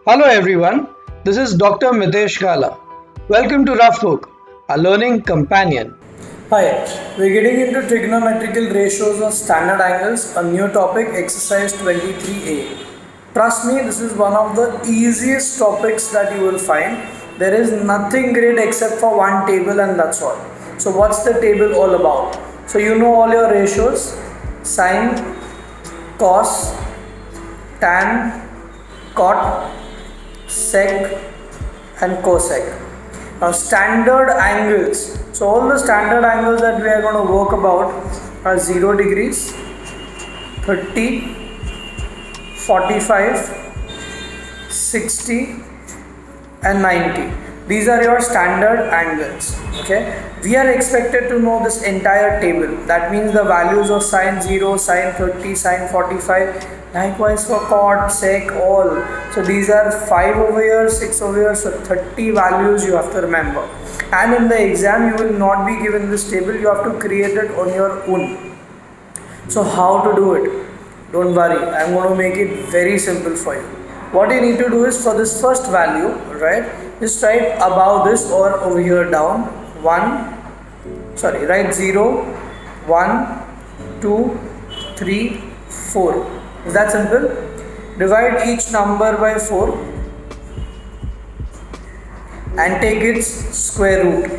Hello everyone, this is Dr. Mitesh Gala. Welcome to Rough Book, a learning companion. Hi, we're getting into trigonometrical ratios of standard angles, a new topic, exercise 23a. Trust me, this is one of the easiest topics that you will find. There is nothing great except for one table and that's all. So what's the table all about? So you know all your ratios, sine, cos, tan, cot, sec and cosec. Now standard angles. So all the standard angles that we are going to work about are 0 degrees, 30, 45, 60 and 90. These are your standard angles. Okay. We are expected to know this entire table. That means the values of sine 0, sine 30, sine 45. Likewise for cot, sec, all. So these are 5 over here, 6 over here. So 30 values you have to remember. And in the exam you will not be given this table. You have to create it on your own. So how to do it? Don't worry. I'm going to make it very simple for you. What you need to do is for this first value, right? Just write above this or over here down. Write 0, 1, 2, 3, 4. Is that simple? Divide each number by 4 and take its square root.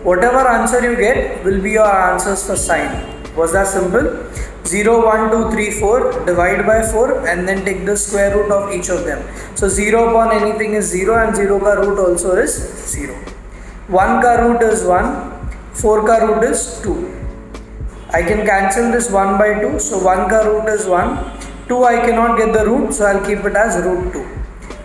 Whatever answer you get will be your answers for sine. Was that simple? 0, 1, 2, 3, 4, divide by 4 and then take the square root of each of them. So 0 upon anything is 0 and 0 ka root also is 0. 1 ka root is 1, 4 ka root is 2. I can cancel this 1 by 2, so 1 ka root is 1, 2 I cannot get the root, so I'll keep it as root 2.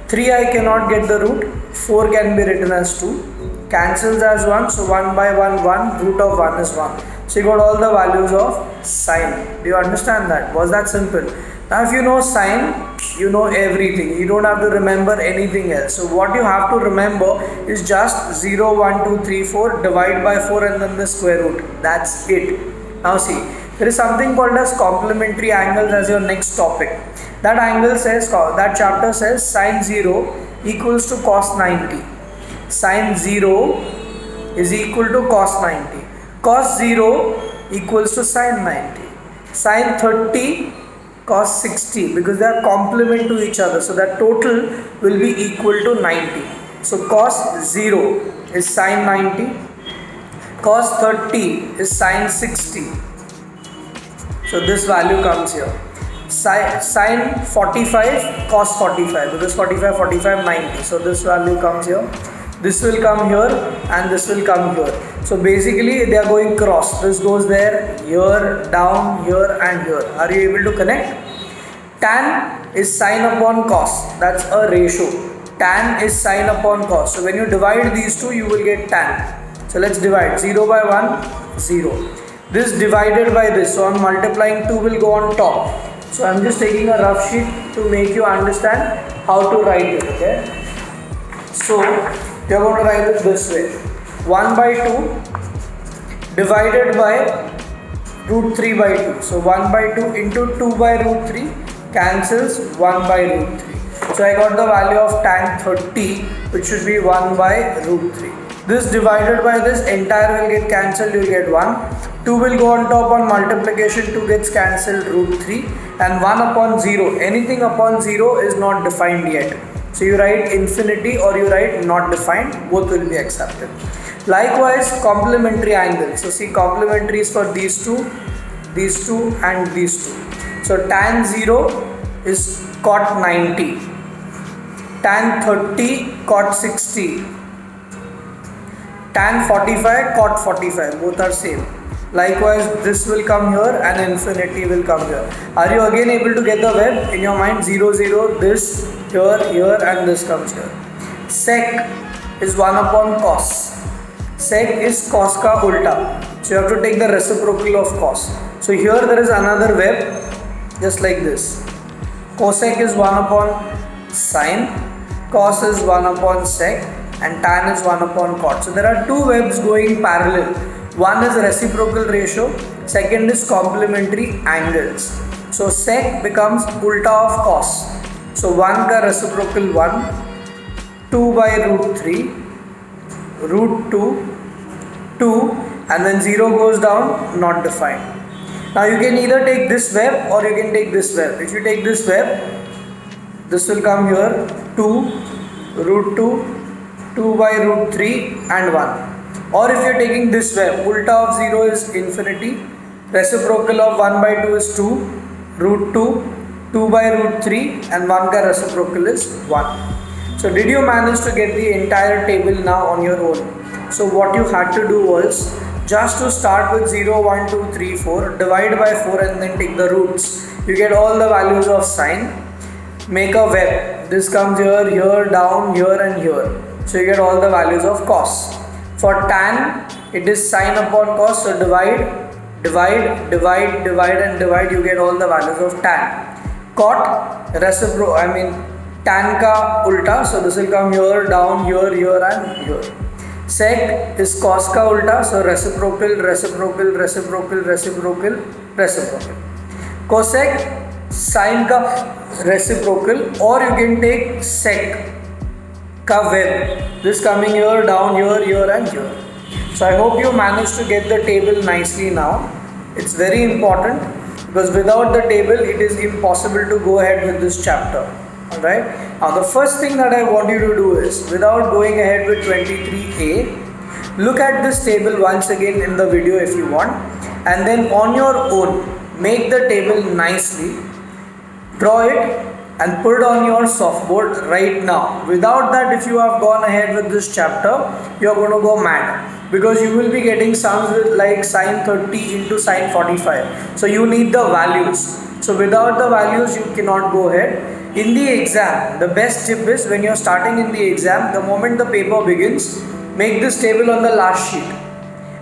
3 I cannot get the root, 4 can be written as 2, cancels as 1, so 1 by 1, 1, root of 1 is 1. So you got all the values of sine. Do you understand that? Was that simple? Now if you know sine, you know everything. You don't have to remember anything else. So what you have to remember is just 0, 1, 2, 3, 4, divide by 4 and then the square root. That's it. Now see, there is something called as complementary angles as your next topic. That chapter says sine 0 equals to cos 90. Sine 0 is equal to cos 90. Cos 0 equals to sine 90. Sine 30 cos 60 because they are complement to each other. So that total will be equal to 90. So cos 0 is sine 90. Cos 30 is sine 60. So this value comes here. Sine 45 cos 45 because 45 90. So this value comes here. This will come here and this will come here. So basically they are going cross. This goes there, here, down, here and here. Are you able to connect? Tan is sine upon cos. That's a ratio. Tan is sine upon cos. So when you divide these two, you will get tan. So let's divide 0 by 1, 0. This divided by this. So I'm multiplying 2 will go on top. So I'm just taking a rough sheet to make you understand how to write it. Okay. So you're going to write it this way. 1 by 2 divided by root 3 by 2. So 1 by 2 into 2 by root 3 cancels 1 by root 3. So I got the value of tan 30 which should be 1 by root 3. This divided by this entire will get cancelled, you will get 1. 2 will go on top on multiplication, 2 gets cancelled root 3 and 1 upon 0. Anything upon 0 is not defined yet. So you write infinity or you write not defined, both will be accepted. Likewise complementary angles. So see complementary is for these two and these two. So tan 0 is cot 90. Tan 30 cot 60. Tan 45 cot 45, both are same. Likewise this will come here and infinity will come here. Are you again able to get the web in your mind? 0 0, this here and this comes here. Sec is 1 upon cos. Sec is cos ka ulta. So you have to take the reciprocal of cos. So here there is another web just like this. Cosec is 1 upon sine. Cos is 1 upon sec. And tan is 1 upon cot. So there are two webs going parallel. One is reciprocal ratio, second is complementary angles. So sec becomes ulta of cos. So 1 का reciprocal 1, 2 by root 3, root 2, 2, and then 0 goes down, not defined. Now you can either take this web or you can take this web. If you take this web, this will come here 2, root 2, 2 by root 3 and 1. Or if you are taking this web, ulta of 0 is infinity, reciprocal of 1 by 2 is 2, root 2, 2 by root 3 and 1 ka reciprocal is 1. So did you manage to get the entire table now on your own? So what you had to do was just to start with 0, 1, 2, 3, 4, divide by 4 and then take the roots. You get all the values of sine. Make a web. This comes here, here, down, here and here. So you get all the values of cos. For tan, it is sine upon cos. So divide and divide. You get all the values of tan. Cot, tan ka ulta. So this will come here, down, here and here. Sec is cos ka ulta. So reciprocal. Cosec, sine ka reciprocal, or you can take sec ka web. This coming here, down, here and here. So I hope you managed to get the table nicely now. It's very important because without the table it is impossible to go ahead with this chapter. Alright. Now the first thing that I want you to do is, without going ahead with 23a, look at this table once again in the video if you want, and then on your own make the table nicely, draw it and put it on your softboard right now. Without that, if you have gone ahead with this chapter, you are going to go mad, because you will be getting sums with like sine 30 into sine 45. So you need the values. So without the values you cannot go ahead. In the exam, the best tip is, when you are starting in the exam, the moment the paper begins, make this table on the last sheet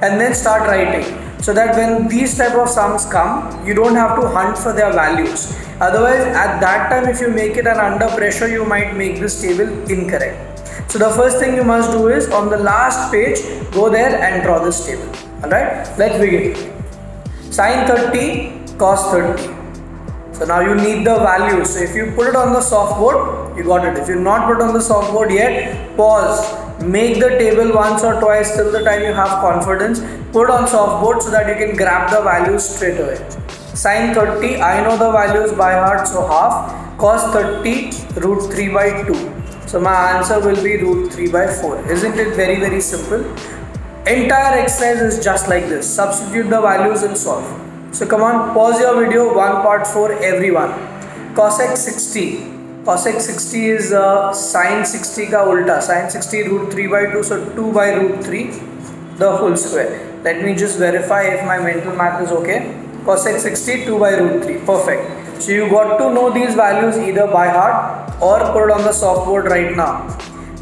and then start writing, so that when these type of sums come, you don't have to hunt for their values. Otherwise, at that time, if you make it and under pressure, you might make this table incorrect. So the first thing you must do is, on the last page, go there and draw this table. Alright, let's begin. Sine 30, cos 30. So now you need the values. So if you put it on the softboard, you got it. If you not put on the softboard yet, pause. Make the table once or twice till the time you have confidence. Put on softboard so that you can grab the values straight away. Sine 30, I know the values by heart, so half. Cos 30, root 3 by 2. So my answer will be root 3 by 4. Isn't it very simple? Entire exercise is just like this. Substitute the values and solve. So come on, pause your video, part 4 everyone. Cosec 60. Cosec 60 is sine 60 ka ulta. Sine 60 root 3 by 2, so 2 by root 3 the whole square. Let me just verify if my mental math is okay. Cosec 60, 2 by root 3. Perfect. So you got to know these values either by heart or put it on the softboard right now.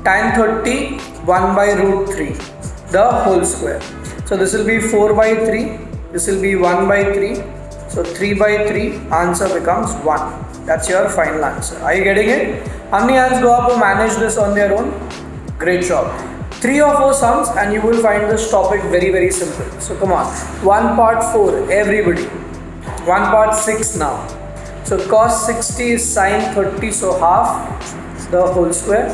Tan 30, 1 by root 3 the whole square. So this will be 4 by 3. This will be 1 by 3. So 3 by 3, answer becomes 1. That's your final answer. Are you getting it? How many hands go up who manage this on their own? Great job. 3 or 4 sums and you will find this topic very simple. So come on. part 4, everybody. part 6 now. So cos 60 is sine 30, so half the whole square.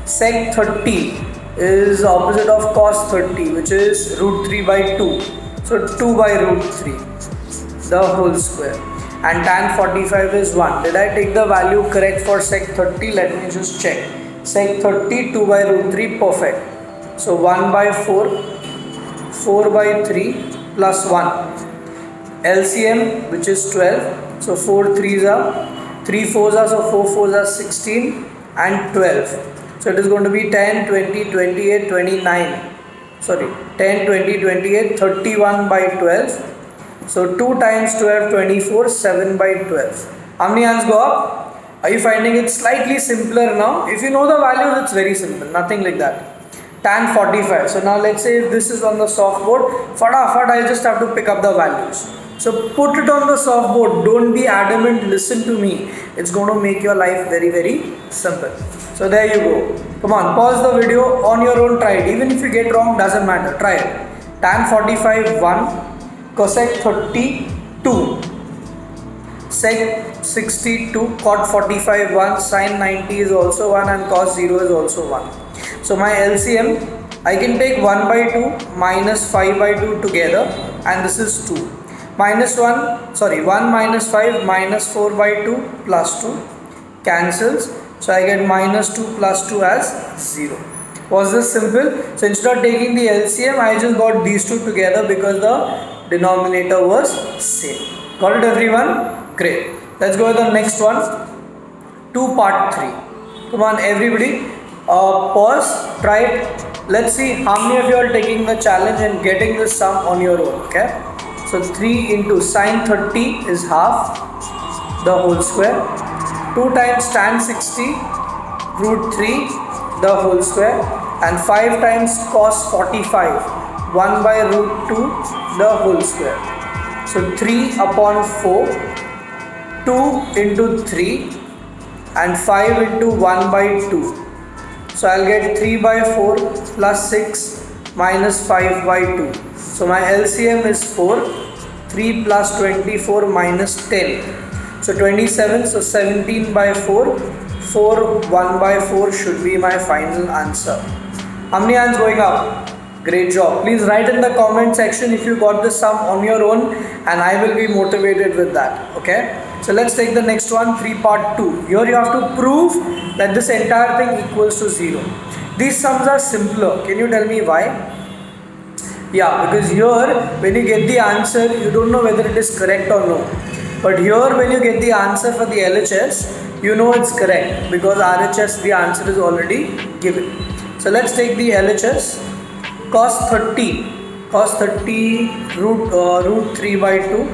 Sec 30 is opposite of cos 30, which is root 3 by 2. So 2 by root 3 the whole square. And tan 45 is 1. Did I take the value correct for sec 30? Let me just check. Sec 30, 2 by root 3, perfect. So 1 by 4, 4 by 3 plus 1. LCM, which is 12. So 4 3s are, 3 4s are, so 4 4s are 16 and 12. So it is going to be 10, 20, 28, 29. Sorry, 10, 20, 28, 31 by 12. So 2 times 12, 24, 7 by 12. How many hands go up? Are you finding it slightly simpler now? If you know the values, it's very simple, nothing like that. Tan 45. So now let's say if this is on the softboard, fadafad I just have to pick up the values. So put it on the softboard, don't be adamant, listen to me. It's going to make your life very simple. So there you go. Come on, pause the video, on your own try it. Even if you get wrong, doesn't matter, try it. Tan 45, 1. Cosec 30, 2. sec 62, cot 45 1, sin 90 is also 1 and cos 0 is also 1. So my LCM, I can take 1 by 2 minus 5 by 2 together, and this is 2. 1 minus 5 minus 4 by 2 plus 2 cancels. So I get minus 2 plus 2 as 0. Was this simple? So instead of taking the LCM, I just got these two together because the denominator was same. Got it, everyone? Great. Let's go to the next one. 2 part 3. Come on, everybody. Pause. Try it. Let's see how many of you are taking the challenge and getting this sum on your own. Okay. So 3 into sine 30 is half the whole square. 2 times tan 60 root 3 the whole square, and 5 times cos 45 1 by root 2 the whole square. So 3 upon 4, 2 into 3 and 5 into 1 by 2. So I'll get 3 by 4 plus 6 minus 5 by 2. So my LCM is 4. 3 plus 24 minus 10. So 27. So 17 by 4. 4 1 by 4 should be my final answer. How many hands going up? Great job. Please write in the comment section if you got the sum on your own, and I will be motivated with that. Okay. So let's take the next one, 3 part 2. Here you have to prove that this entire thing equals to 0. These sums are simpler. Can you tell me why? Yeah, because here when you get the answer, you don't know whether it is correct or no. But here when you get the answer for the LHS, you know it's correct because RHS the answer is already given. So let's take the LHS. Cos 30 root 3 by 2,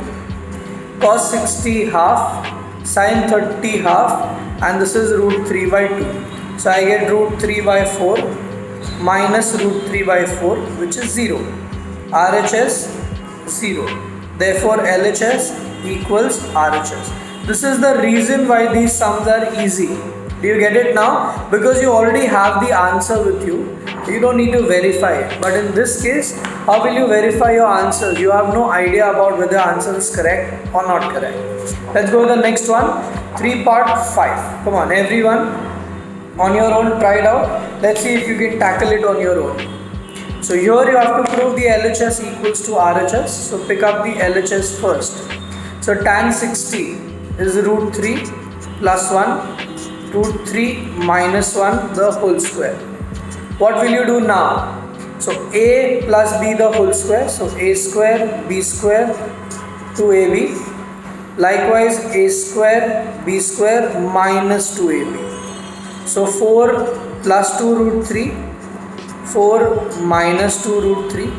cos 60 half, sin 30 half, and this is root 3 by 2. So I get root 3 by 4 minus root 3 by 4, which is 0. RHS 0. Therefore LHS equals RHS. This is the reason why these sums are easy. Do you get it now? Because you already have the answer with you. You don't need to verify it. But in this case, how will you verify your answers? You have no idea about whether the answer is correct or not correct. Let's go to the next one. 3 part 5. Come on, everyone. On your own, try it out. Let's see if you can tackle it on your own. So here you have to prove the LHS equals to RHS. So pick up the LHS first. So tan 60 is root 3 plus 1, root 3 minus 1 the whole square. What will you do now? So a plus b the whole square. So a square b square 2ab. Likewise a square b square minus 2ab. So 4 plus 2 root 3, 4 minus 2 root 3.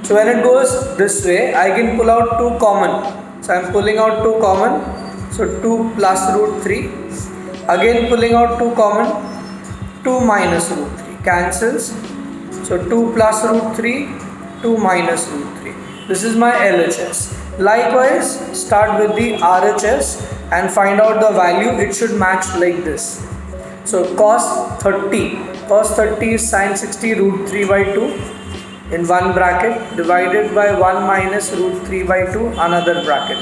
So when it goes this way, I can pull out 2 common. So I am pulling out 2 common. So 2 plus root 3. Again pulling out 2 common. 2 minus root 3 cancels. So 2 plus root 3, 2 minus root 3. This is my LHS. Likewise, start with the RHS and find out the value. It should match like this. So cos 30 is sin 60 root 3 by 2 in one bracket divided by 1 minus root 3 by 2 another bracket.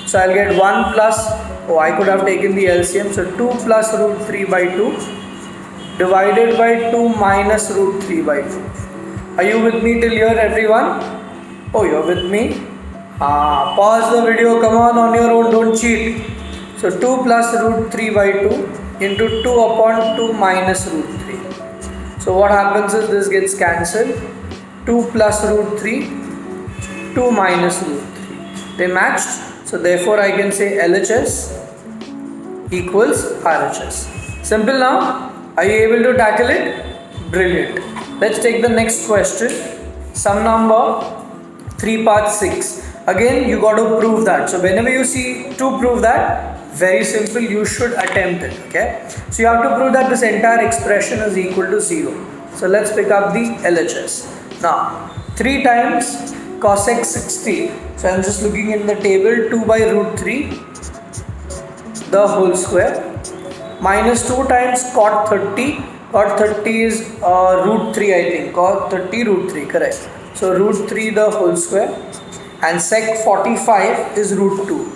So I'll get 1 plus, I could have taken the LCM. So 2 plus root 3 by 2 divided by 2 minus root 3 by 2. Are you with me till here, everyone? Oh, you're with me? Pause the video, come on your own, don't cheat. So 2 plus root 3 by 2 into 2 upon 2 minus root 3. So what happens is this gets cancelled. 2 plus root 3, 2 minus root 3. They matched. So therefore I can say LHS equals RHS. Simple now? Are you able to tackle it? Brilliant. Let's take the next question. Sum number 3 part 6. Again you got to prove that. So whenever you see to prove that, very simple, you should attempt it. Okay. So you have to prove that this entire expression is equal to 0. So let's pick up the LHS. Now 3 times cosec 60. So I'm just looking in the table. 2 by root 3 the whole square minus 2 times cot 30. Cot 30 is root 3, I think. Cot 30 root 3, correct. So root 3 the whole square, and sec 45 is root 2.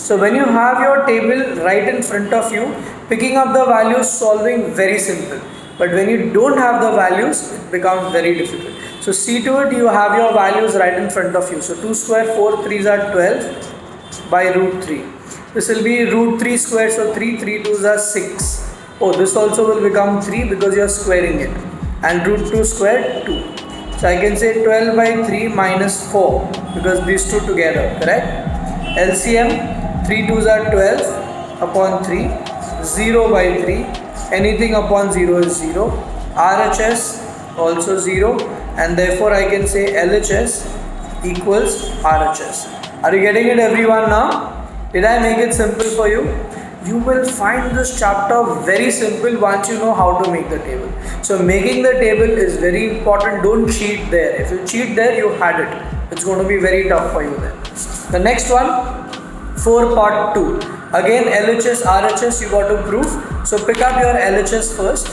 So when you have your table right in front of you, picking up the values, solving very simple. But when you don't have the values, it becomes very difficult. So see to it, you have your values right in front of you. So 2 square, 4 3s are 12 by root 3. This will be root 3 square, so 3 2s are 6. Oh, this also will become 3 because you are squaring it. And root 2 square, 2. So I can say 12 by 3 minus 4 because these two together, correct? LCM, 3 2s are 12 upon 3, 0 by 3, anything upon 0 is 0, RHS also 0, and therefore I can say LHS equals RHS. Are you getting it, everyone, now? Did I make it simple for you? You will find this chapter very simple once you know how to make the table. So making the table is very important. Don't cheat there. If you cheat there, you had it. It's going to be very tough for you then. The next one, 4 part 2. Again LHS, RHS you got to prove. So pick up your LHS first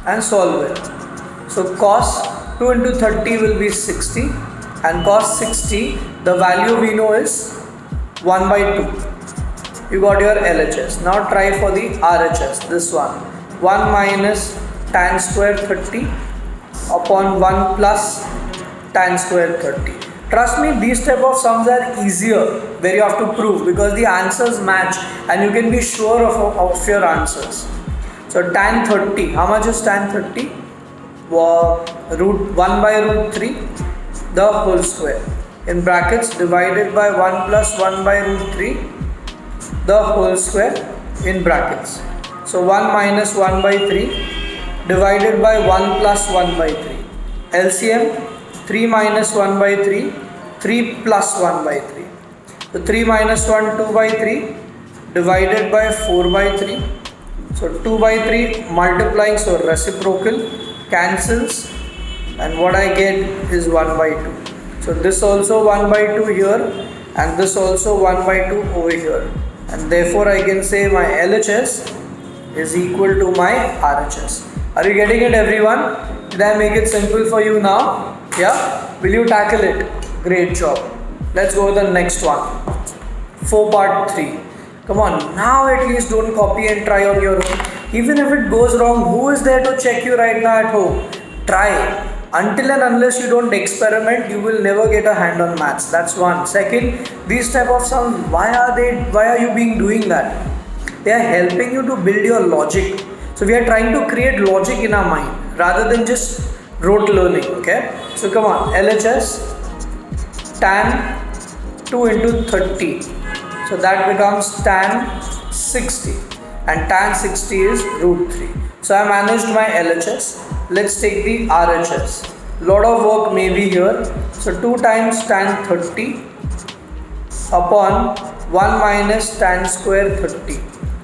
and solve it. So cos 2 into 30 will be 60, and cos 60, the value we know is 1 by 2. You got your LHS. Now try for the RHS. This one, 1 minus tan square 30 upon 1 plus tan square 30. Trust me, these type of sums are easier where you have to prove because the answers match and you can be sure of your answers. So tan 30, how much is tan 30? Root 1 by root 3, the whole square. In brackets, divided by 1 plus 1 by root 3, the whole square in brackets. So 1 minus 1 by 3 divided by 1 plus 1 by 3. LCM, 3 minus 1 by 3, 3 plus 1 by 3. So 3 minus 1, 2 by 3 divided by 4 by 3. So 2 by 3 multiplying, so reciprocal, cancels, and what I get is 1 by 2. So this also 1 by 2 here and this also 1 by 2 over here. And therefore I can say my LHS is equal to my RHS. Are you getting it, everyone? Did I make it simple for you now? Yeah? Will you tackle it? Great job. Let's go to the next one. 4 part 3. Come on, now at least don't copy and try on your own. Even if it goes wrong, who is there to check you right now at home? Try. Until and unless you don't experiment, you will never get a hand on maths. That's one. Second, these type of sums, why are you being doing that? They are helping you to build your logic. So we are trying to create logic in our mind rather than just rote learning. Okay. So come on, LHS tan 2 into 30. So that becomes tan 60, and tan 60 is root 3. So I managed my LHS. Let's take the RHS. Lot of work may be here. So 2 times tan 30 upon 1 minus tan square 30.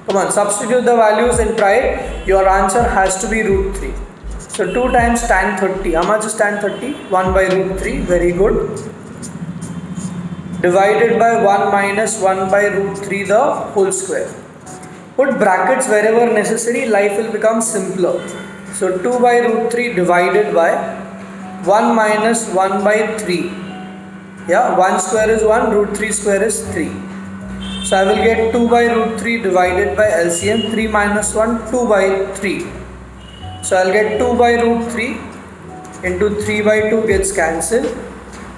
Come on, substitute the values and try it. Your answer has to be root 3. So 2 times tan 30. How much is tan 30? 1 by root 3. Very good. Divided by 1 minus 1 by root 3 the whole square. Put brackets wherever necessary, life will become simpler. So 2 by root 3 divided by 1 minus 1 by 3. Yeah, 1 square is 1, root 3 square is 3. So I will get 2 by root 3 divided by LCM, 3 minus 1, 2 by 3. So I'll get 2 by root 3 into 3 by 2 gets cancelled.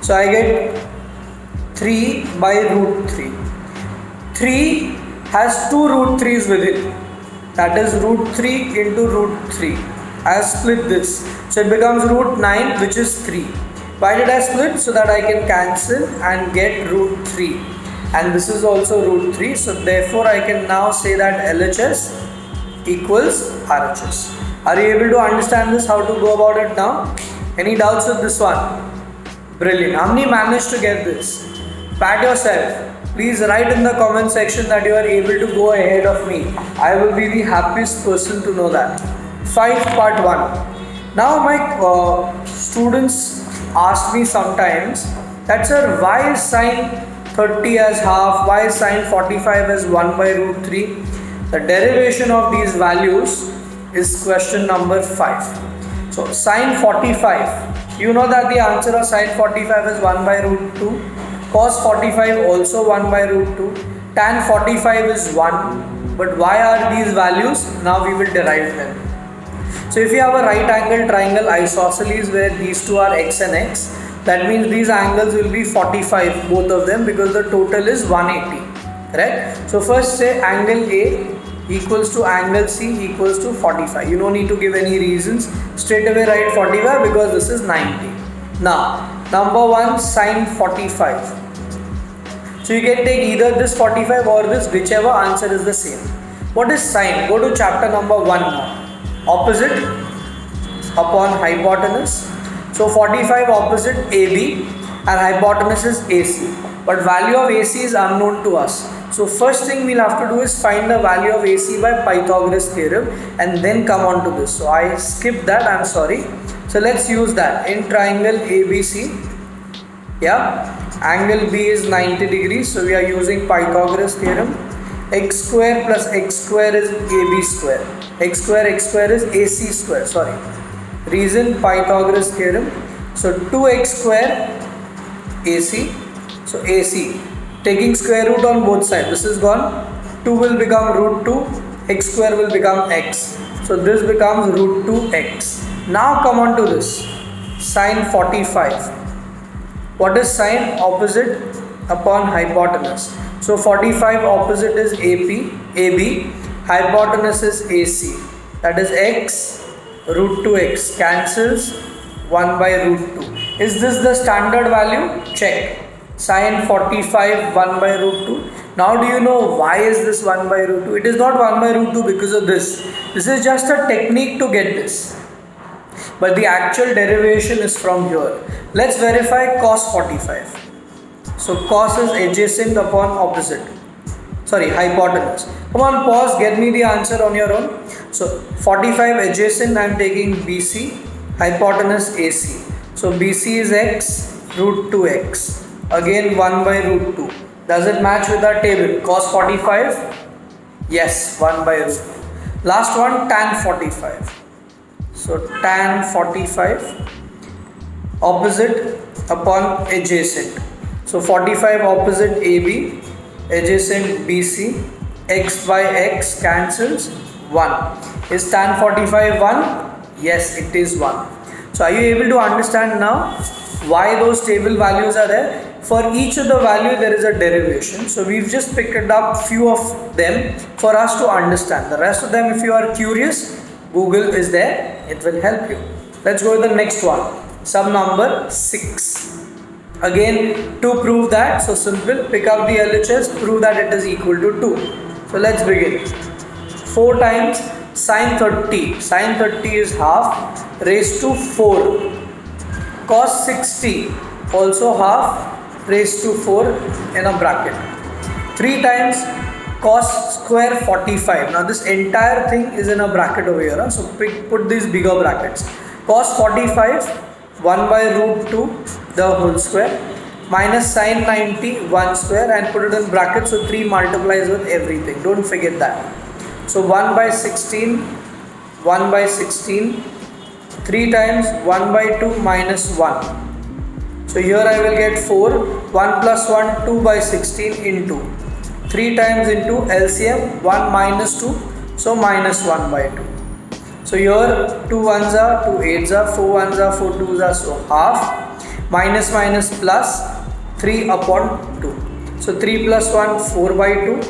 So I get 3 by root 3. 3 has 2 root 3's with it. That is root 3 into root 3. I have split this. So it becomes root 9, which is 3. Why did I split? So that I can cancel and get root 3. And this is also root 3. So therefore I can now say that LHS equals RHS. Are you able to understand this? How to go about it now? Any doubts with this one? Brilliant. How many managed to get this? Pat yourself. Please write in the comment section that you are able to go ahead of me. I will be the happiest person to know that. 5 part 1. Now my students ask me sometimes that, sir, why is sine 30 as half? Why is sine 45 as 1 by root 3? The derivation of these values is question number 5. So sine 45, you know that the answer of sine 45 is 1 by root 2. Cos 45 also 1 by root 2. tan 45 is 1, but why are these values? Now we will derive them. So if you have a right angle triangle isosceles where these two are x and x, that means these angles will be 45, both of them, because the total is 180, correct? So first say angle A equals to angle C equals to 45. You don't need to give any reasons, straight away write 45 because this is 90. Now number 1, sine 45. So you can take either this 45 or this, whichever, answer is the same. What is sine? Go to chapter number 1 now. Opposite upon hypotenuse. So 45 opposite AB and hypotenuse is AC. But value of AC is unknown to us. So first thing we'll have to do is find the value of AC by Pythagoras theorem and then come on to this. So I skipped that, I'm sorry. So let's use that. In triangle ABC, yeah, angle B is 90 degrees. So we are using Pythagoras theorem. X square plus x square is AB square. X square is AC square, sorry. Reason Pythagoras theorem. So 2x square AC. So AC. Taking square root on both sides. This is gone. 2 will become root 2. X square will become x. So this becomes root 2x. Now come on to this. Sine 45. What is sine? Opposite upon hypotenuse. So 45 opposite is AB. Hypotenuse is AC. That is x. Root 2x cancels 1 by root 2. Is this the standard value? Check. Sine 45 1 by root 2. Now do you know why is this 1 by root 2? It is not 1 by root 2 because of this. This is just a technique to get this. But the actual derivation is from here. Let's verify cos 45. So cos is adjacent upon opposite. Sorry, hypotenuse. Come on, pause, get me the answer on your own. So 45 adjacent, I am taking BC, hypotenuse AC. So BC is x, root 2x. Again 1 by root 2. Does it match with our table? Cos 45? Yes, 1 by root 2. Last one, tan 45. So tan 45 opposite upon adjacent. So 45 opposite AB, adjacent BC, x by x cancels 1. Is tan 45 1? Yes, it is 1. So are you able to understand now why those table values are there? For each of the value there is a derivation. So we've just picked up few of them for us to understand. The rest of them, if you are curious, Google is there, it will help you. Let's go to the next one. Sum number 6. Again, to prove that, so simple, pick up the LHS, prove that it is equal to 2. So let's begin. 4 times sine 30. Sine 30 is half raised to 4. Cos 60 also half raised to 4 in a bracket. 3 times cos square 45. Now this entire thing is in a bracket over here. So put these bigger brackets. Cos 45, 1 by root 2 the whole square, minus sine 90 1 square, and put it in brackets. So 3 multiplies with everything. Don't forget that. So 1 by 16, 1 by 16, 3 times 1 by 2 minus 1. So here I will get 4, 1 plus 1, 2 by 16 into 3 times into LCM, 1 minus 2, so minus 1 by 2. So here 2 ones are, 2 8s are, 4 ones are, 4 2s are, so half, minus minus plus 3 upon 2. So 3 plus 1, 4 by 2,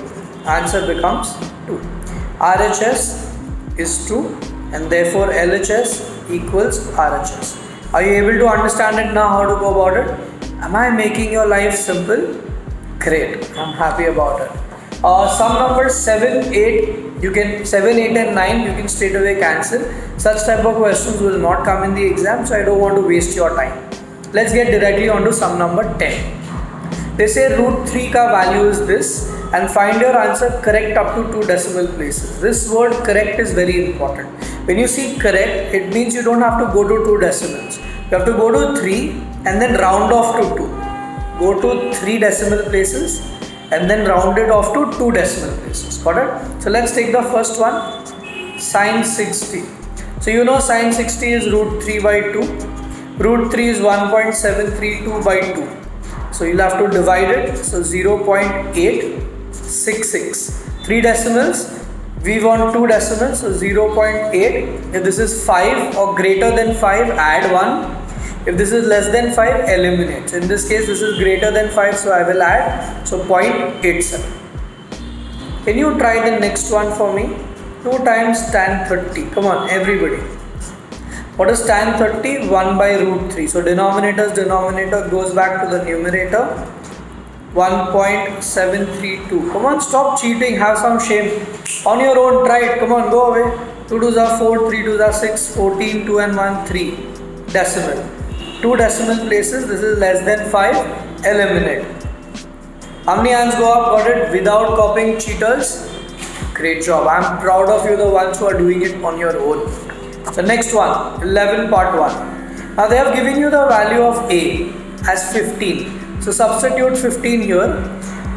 answer becomes 2. RHS is 2 and therefore LHS equals RHS. Are you able to understand it now, how to go about it? Am I making your life simple? Great, I'm happy about it. Sum number 7, 8, you can 7, 8 and 9 you can straight away cancel. Such type of questions will not come in the exam, so I don't want to waste your time. Let's get directly on to sum number 10. They say root 3 ka value is this and find your answer correct up to 2 decimal places. This word correct is very important. When you see correct, it means you don't have to go to 2 decimals. You have to go to 3 and then round off to 2. Go to 3 decimal places and then round it off to 2 decimal places. Got it? So let's take the first one, sine 60. So you know sine 60 is root 3 by 2. Root 3 is 1.732 by 2. So you'll have to divide it. So 0.8 0.66. 3 decimals, we want 2 decimals, so 0.8. If this is 5 or greater than 5, add 1. If this is less than 5, eliminate. So in this case, this is greater than 5, so I will add, so 0.87. Can you try the next one for me? 2 times tan 30. Come on, everybody. What is tan 30? 1 by root 3. So denominator goes back to the numerator. 1.732. Come on, stop cheating. Have some shame. On your own, try it. Come on, go away. 2 2s are 4, 3 2s are 6, 14, 2 and 1, 3. Decimal. 2 decimal places. This is less than 5. Eliminate. How many hands go up? Got it? Without copying, cheaters. Great job. I'm proud of you, the ones who are doing it on your own. So next one, 11 part 1. Now they have given you the value of A as 15. So substitute 15 here.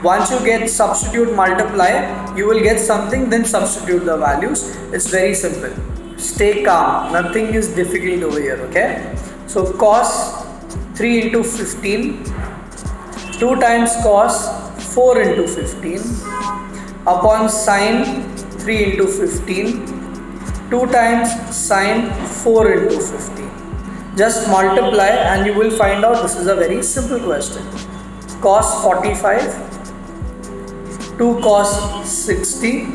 Once you get substitute multiply, you will get something, then substitute the values. It's very simple. Stay calm. Nothing is difficult over here, okay? So cos 3 into 15. 2 times cos 4 into 15 upon sine 3 into 15. 2 times sine 4 into 15. Just multiply and you will find out. This is a very simple question. Cos 45, 2 cos 60,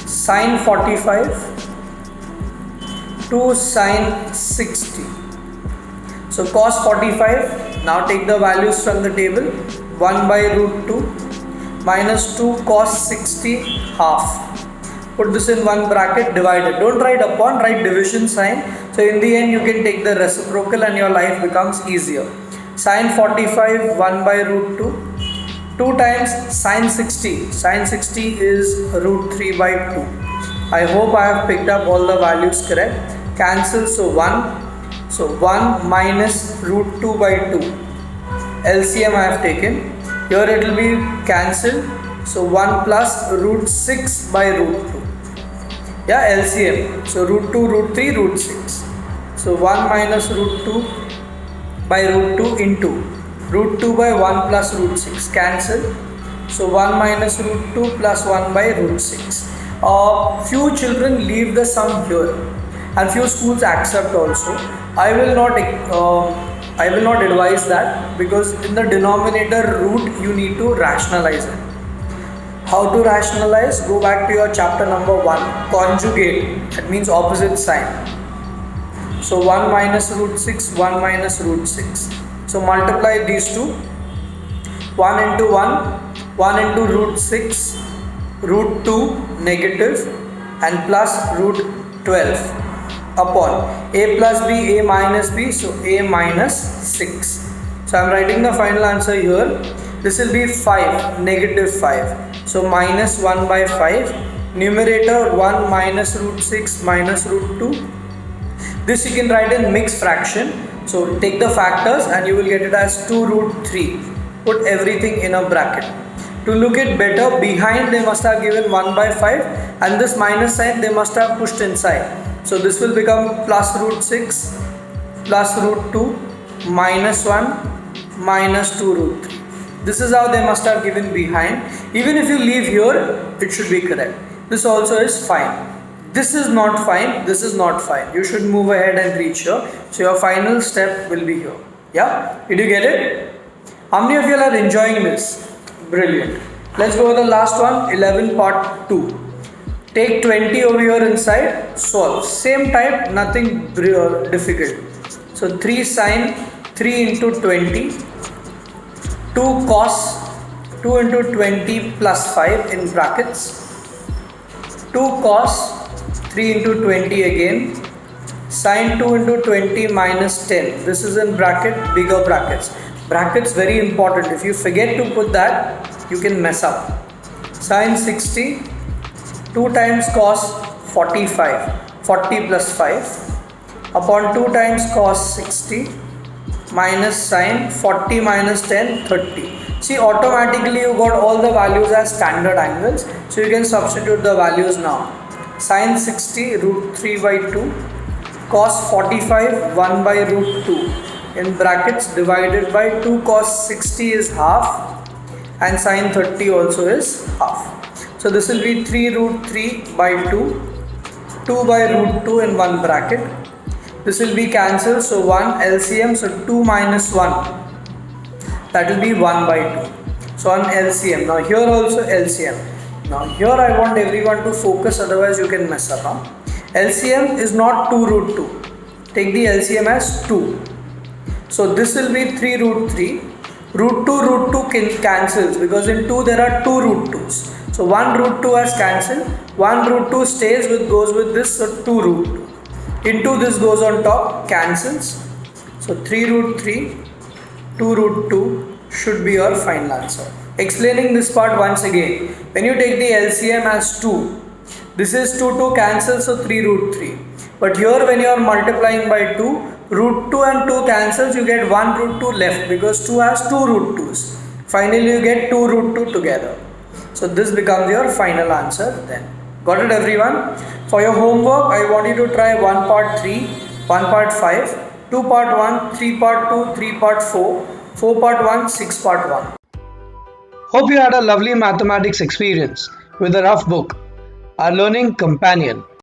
sine 45, 2 sine 60. So cos 45, now take the values from the table. 1 by root 2 minus 2 cos 60 half. Put this in one bracket, divided. Don't write upon, write division sign. So in the end you can take the reciprocal and your life becomes easier. Sine 45, 1 by root 2. 2 times sine 60. Sine 60 is root 3 by 2. I hope I have picked up all the values correct. Cancel, so 1. So 1 minus root 2 by 2. LCM I have taken. Here it will be cancelled. So 1 plus root 6 by root 2. Yeah, LCM. So root 2, root 3, root 6. So 1 minus root 2 by root 2 into root 2 by 1 plus root 6. Cancel. So 1 minus root 2 plus 1 by root 6. Few children leave the sum here and few schools accept also. I will not advise that, because in the denominator root you need to rationalize it. How to rationalize? Go back to your chapter number 1. Conjugate. That means opposite sign. So 1 minus root 6, 1 minus root 6. So multiply these two. 1 into 1, 1 into root 6, root 2 negative and plus root 12 upon a plus b, a minus b, so a minus 6. So I am writing the final answer here. This will be 5, negative 5. So minus 1 by 5. Numerator 1 minus root 6 minus root 2. This you can write in mixed fraction. So take the factors and you will get it as 2 root 3. Put everything in a bracket. To look it better, behind they must have given 1 by 5 and this minus sign they must have pushed inside. So this will become plus root 6 plus root 2 minus 1 minus 2 root 3. This is how they must have given behind. Even if you leave here, it should be correct. This also is fine. This is not fine. This is not fine. You should move ahead and reach here. So your final step will be here. Yeah? Did you get it? How many of you are enjoying this? Brilliant. Let's go with the last one. 11 part 2. Take 20 over here inside. Solve. Same type. Nothing difficult. So 3 sine 3 into 20. 2 cos 2 into 20 plus 5 in brackets. 2 cos 3 into 20 again. Sine 2 into 20 minus 10. This is in bracket, bigger brackets. Brackets very important. If you forget to put that, you can mess up. Sine 60. 2 times cos 45. 40 plus 5 upon 2 times cos 60 minus sine 40 minus 10, 30. See, automatically you got all the values as standard angles, so you can substitute the values now. Sine 60 root 3 by 2, cos 45 1 by root 2 in brackets divided by 2 cos 60 is half and sine 30 also is half. So this will be 3 root 3 by 2, 2 by root 2 in one bracket. This will be cancelled, so 1 LCM, so 2 minus 1, that will be 1 by 2. So on LCM, now here also LCM. Now here I want everyone to focus, otherwise you can mess up. LCM is not 2 root 2. Take the LCM as 2. So this will be 3 root 3. Root 2 cancels, because in 2 there are 2 root 2's. So 1 root 2 has cancelled, 1 root 2 stays goes with this, so 2 root 2. Into this goes on top, cancels. So 3 root 3, 2 root 2 should be your final answer. Explaining this part once again. When you take the LCM as 2, this is 2 cancels, so 3 root 3. But here when you are multiplying by 2, root 2 and 2 cancels, you get 1 root 2 left, because 2 has 2 root 2's. Finally you get 2 root 2 together. So this becomes your final answer then. Got it everyone? For your homework, I want you to try 1 part 3, 1 part 5, 2 part 1, 3 part 2, 3 part 4, 4 part 1, 6 part 1. Hope you had a lovely mathematics experience with the Rough Book, our learning companion.